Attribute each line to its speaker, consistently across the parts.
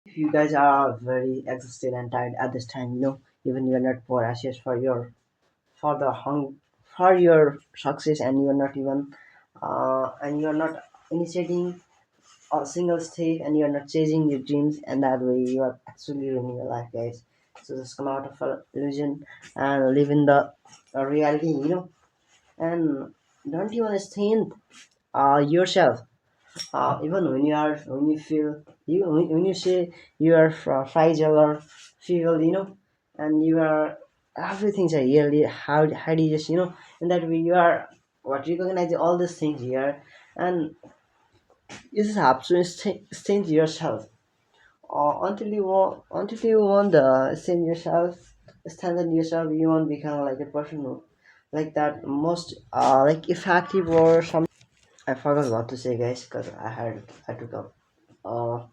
Speaker 1: If you guys are very exhausted and tired at this time, even you're not voracious for the for your success, and you're not even and you're not initiating a single step, and you're not chasing your dreams, and that way you are actually ruining your life, guys. So just come out of a illusion and live in the reality, and don't even think yourself. Even when you feel when you say you are fragile or feeble, and you are everything's a really how do you just in that way you are what recognize all these things here, and you just have to think yourself until you want the stand yourself, stand yourself. You won't become like a person who like that most like effective or something. I forgot what to say, guys, because I took a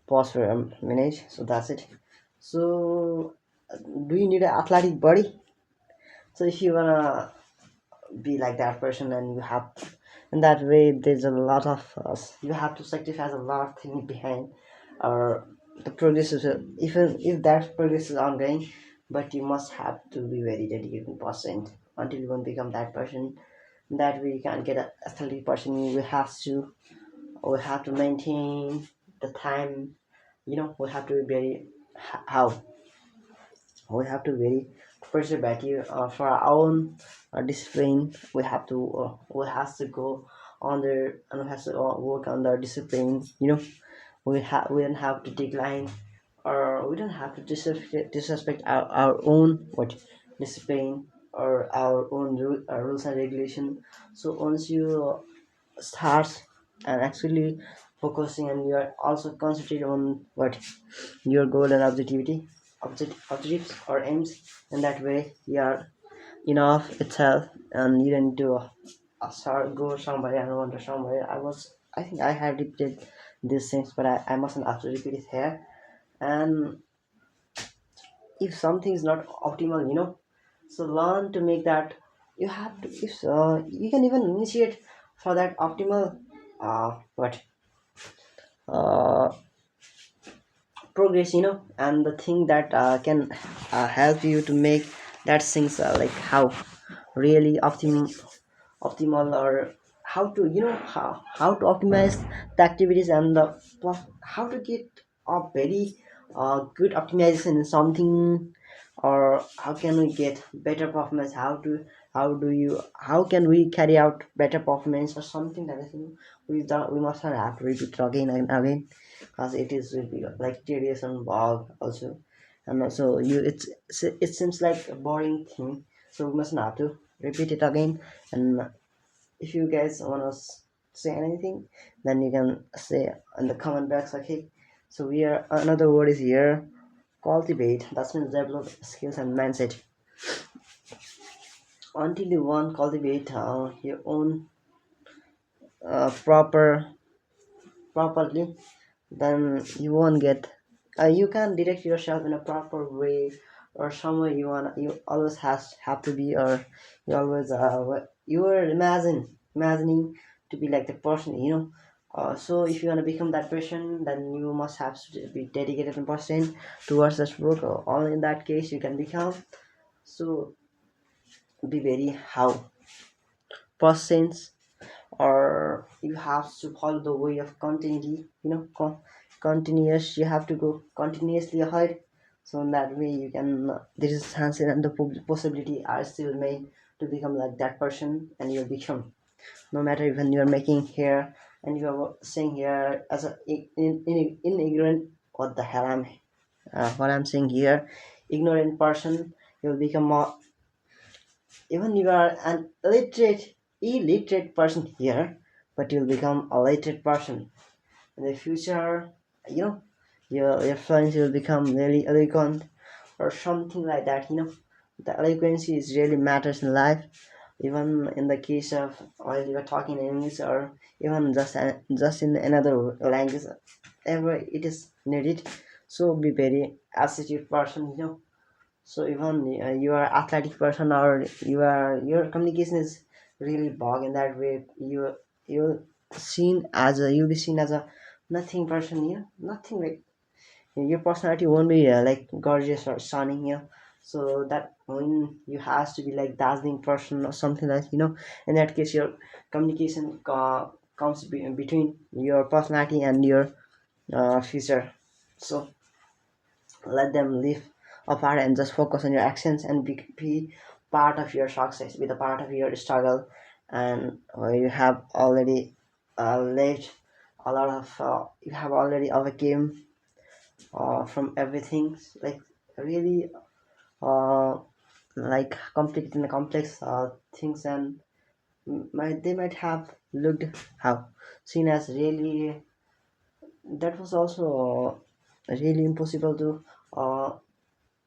Speaker 1: pause for a minute. So that's it. So, do you need an athletic body? So if you wanna be like that person, and you have, in that way, there's a lot of you have to sacrifice a lot of things behind, or the progress is even if that progress is ongoing, but you must have to be very dedicated person until you won't become that person. That way, you can't get a athletic person. We have to maintain the time. We have to be very how we have to very preservative for our own discipline. We have to go on there, and we have to work on the discipline. We don't have to decline, or we don't have to disrespect our own what discipline, or our own rules and regulation. So once you start and actually focusing, and you are also concentrating on what your goal and objectives or aims, in that way you are enough itself, and you didn't do start go somewhere and wander somewhere. I think I have repeated these things, but I mustn't have to repeat it here. And if something is not optimal, so learn to make that. You have to, if you can even initiate for that optimal what uh progress, and the thing that can help you to make that things how really optimal, or how to how to optimize the activities, and how to get a very good optimization in something, or how can we get better performance, how can we carry out better performance or something like that. We must not have to repeat it again and again, because it is will be like tedious and bog also, and also it seems like a boring thing, so we must not have to repeat it again. And if you guys want to say anything, then you can say in the comment box, okay. So we are another word is here, cultivate. That means develop skills and mindset. Until you want cultivate your own properly, then you won't get you can direct yourself in a proper way, or somewhere you always have to be, or you always you are imagining to be like the person, so if you want to become that person, then you must have to be dedicated and person towards this work, or only in that case you can become. So be very how persons, or you have to follow the way of continuity, continuous. You have to go continuously ahead, so in that way you can there is chances and the possibility are still made to become like that person, and you'll become, no matter even you're making here, and you're saying here as a in ignorant, what the hell what I'm saying here, ignorant person, you'll become more. Even you are an illiterate person here, but you'll become a literate person in the future. You know, your friends will become really eloquent or something like that. The eloquency is really matters in life. Even in the case of while you are talking in English, or even just in another language, ever it is needed. So be very assertive person. So even you are athletic person, or your communication is really bog, in that way you'll be seen as a nothing person, nothing like your personality won't be like gorgeous or stunning here. So that when you has to be like dazzling person or something like, in that case your communication comes between your personality and your future. So let them live apart and just focus on your actions and be part of your success, be the part of your struggle. And you have already lived a lot of you have already overcame from everything, like really uh, like complicated and complex things, and they might have looked how seen as really, that was also really impossible to uh,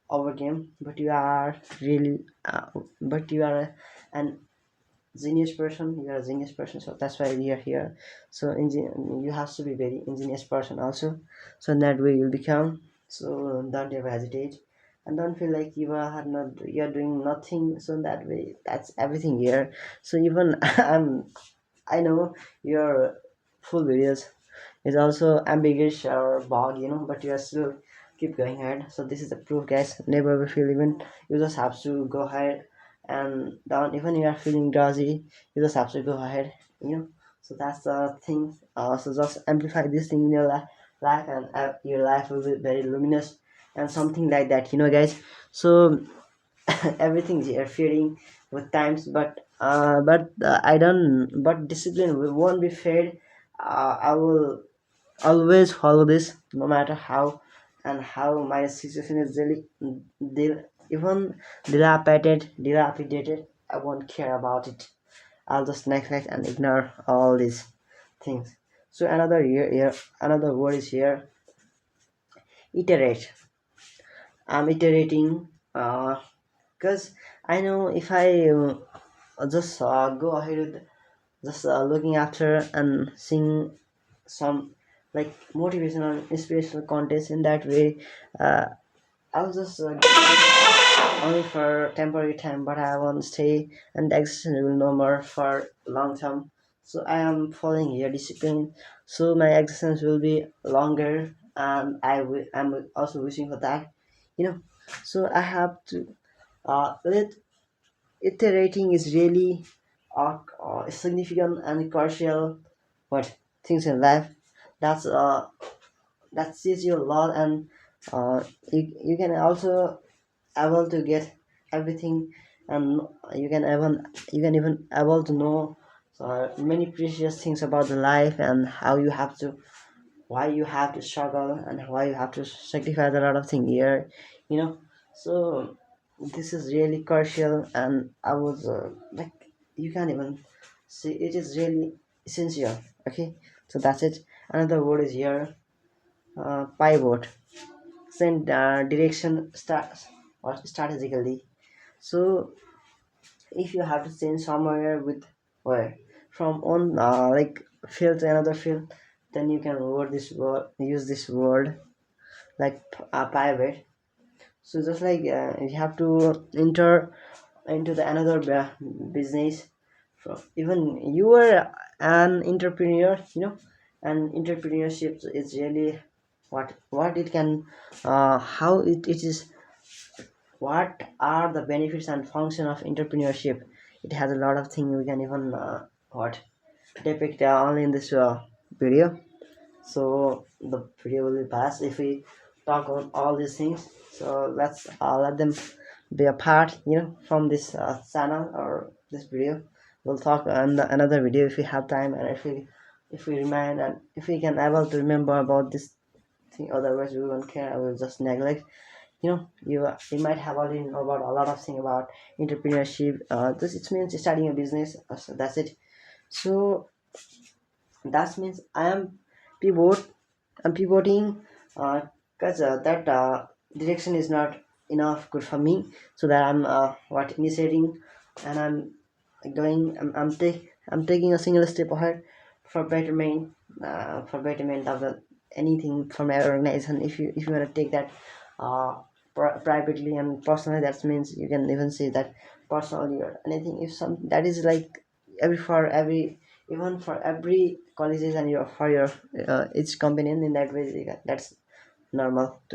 Speaker 1: overcame, but you are really but you are an genius person, you are a genius person, so that's why we are here. So you have to be very ingenious person also, so in that way you'll become. So don't ever hesitate and don't feel like you're doing nothing, so in that way that's everything here. So even I know your full videos is also ambiguous or bog, but you are still keep going ahead. So this is the proof, guys. Never ever feel even. You just have to go ahead and down. Even you are feeling drowsy, you just have to go ahead. So that's the thing. So just amplify this thing in your life, and your life will be very luminous and something like that. Guys. So everything's interfering with times, but I don't. But discipline won't be fade. I will always follow this no matter how and how my situation is really even dilapidated. I won't care about it. I'll just neglect and ignore all these things. So another word is here, iterate. I'm iterating because I know if I just go ahead with just looking after and seeing some like motivational inspirational contest, in that way uh, I'll just only for temporary time, but I won't stay, and the existence will no more for long term. So I am following here discipline, so my existence will be longer, and I'm also wishing for that, you know. So I have to let iterating is really significant and crucial what things in life. That's that sees you a lot, and you can also able to get everything, and you can even able to know many precious things about the life, and how you have to why you have to struggle and why you have to sacrifice a lot of things here, you know. So this is really crucial, and I was like, you can't even see, it is really essential. Okay, so that's it. Another word is here, pivot. Send direction start or strategically. So if you have to change somewhere with where from one like field to another field, then you can use this word like pivot. So just like you have to enter into the another business. So even you are an entrepreneur, and entrepreneurship is really what it can how it is, what are the benefits and function of entrepreneurship. It has a lot of things we can even what depict only in this video. So the video will be fast if we talk on all these things. So let's let them be a part, from this channel or this video. We'll talk on another video if we have time, and if we remind, and if we can able to remember about this thing. Otherwise we won't care, I will just neglect. You might have already know about a lot of thing about entrepreneurship. This it means starting a business. So that's it. So that means pivot I'm pivoting because that direction is not enough good for me, so that I'm what initiating, and I'm taking a single step ahead for betterment of anything from my organization. If you want to take that uh, privately and personally, that means you can even say that personally or anything. If some that is like every even for every colleges and your for your each company, in that way that's normal.